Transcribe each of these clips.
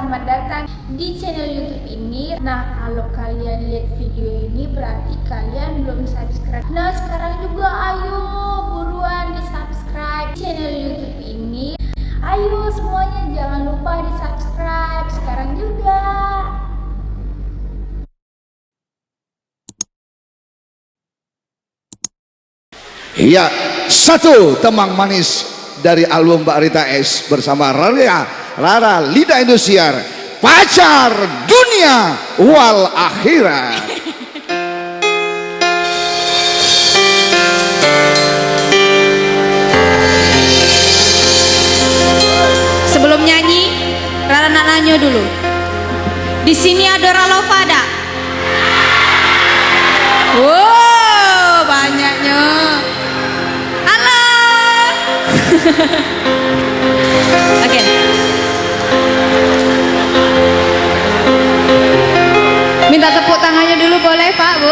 selamat datang di channel YouTube ini. Nah, kalau kalian lihat video ini berarti kalian belum subscribe. Nah, sekarang juga ayo buruan di subscribe channel YouTube ini. Ayo semuanya jangan lupa di subscribe sekarang juga. Iya, satu temang manis dari album Mbak Rita S bersama Rara Lida Indosiar, Pacar Dunia Wal Akhirat. Sebelum nyanyi, Rara nak nanya dulu. Di sini ada Ralovada. Wow, banyaknya. Halo. Oke. Minta tepuk tangannya dulu boleh Pak, Bu?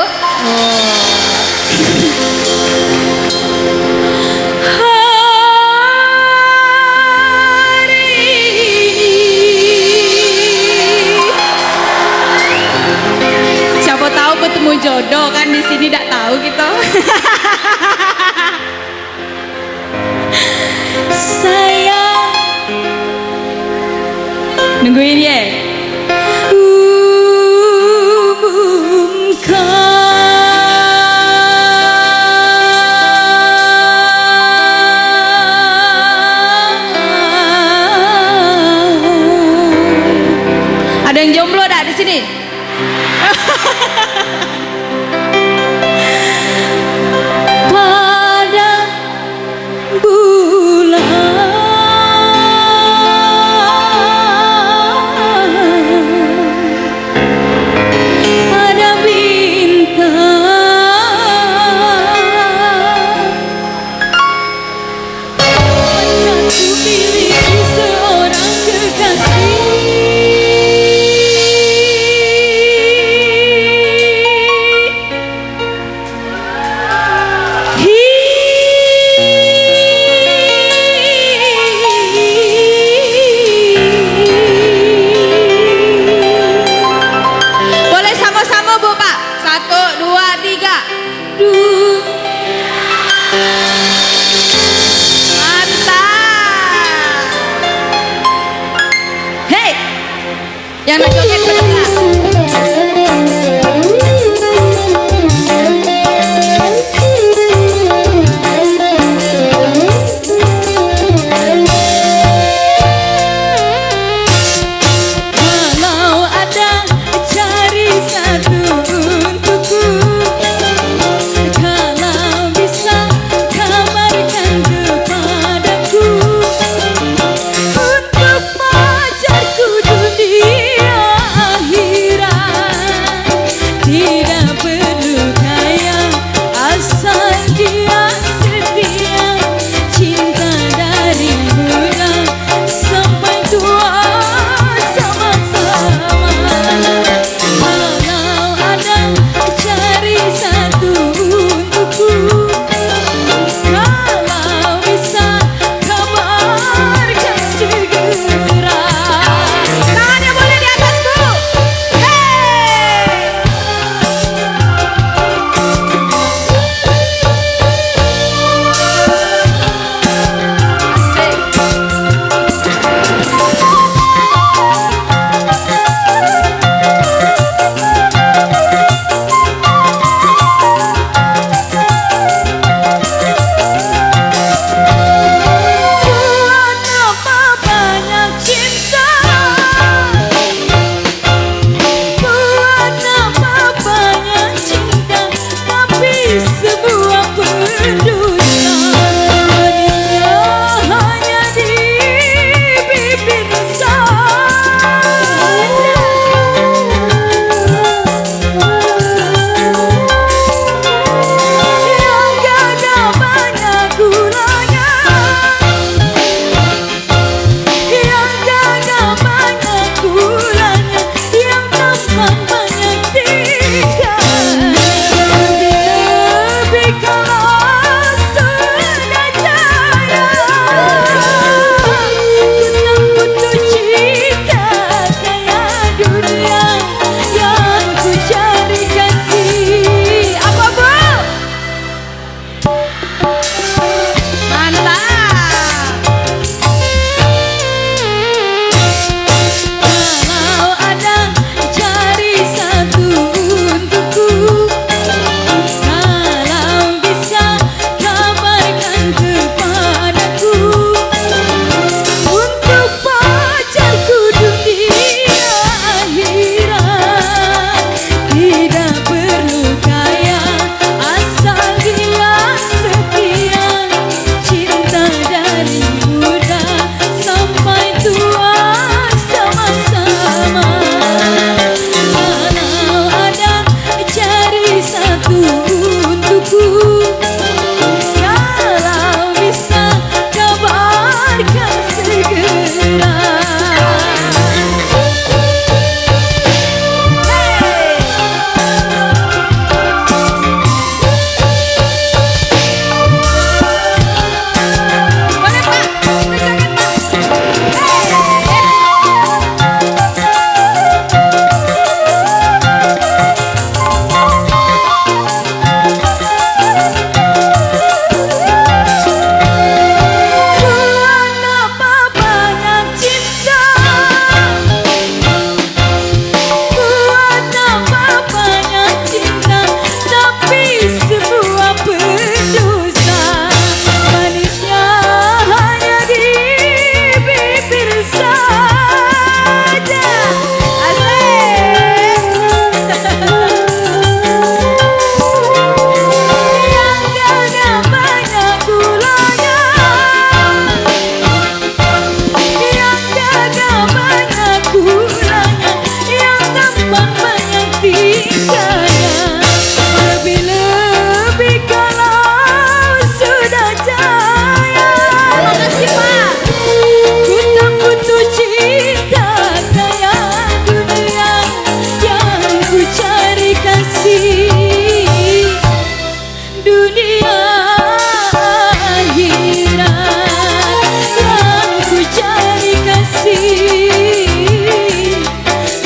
Siapa tahu bertemu jodoh kan di sini, tidak tahu gitu. Sayang, nungguin ya. Ada yang jomblo dah di sini? Pada bulan ada bintang, aku miliki seorang kekasih. Boleh sama-sama Bu Pak. 1, 2, 3. Mantap. Hey, yang nak joget berdekat. Kalau ada cari satu untukku, kalau bisa kabarkan kepadaku, untuk pacarku dunia akhir.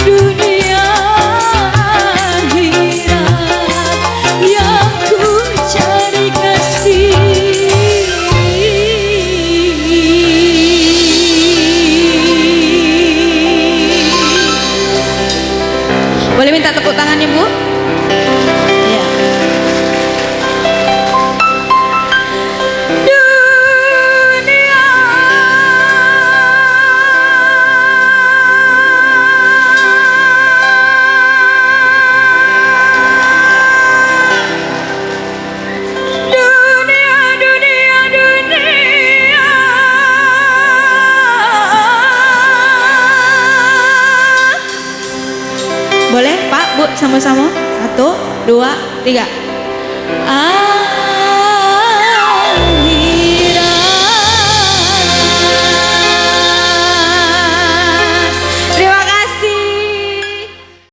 dunia akhirat yang ku cari kasih. Boleh minta tepuk tangan Ibu? Ya. Dunia boleh Pak, Bu, sama-sama. 1, 2, 3.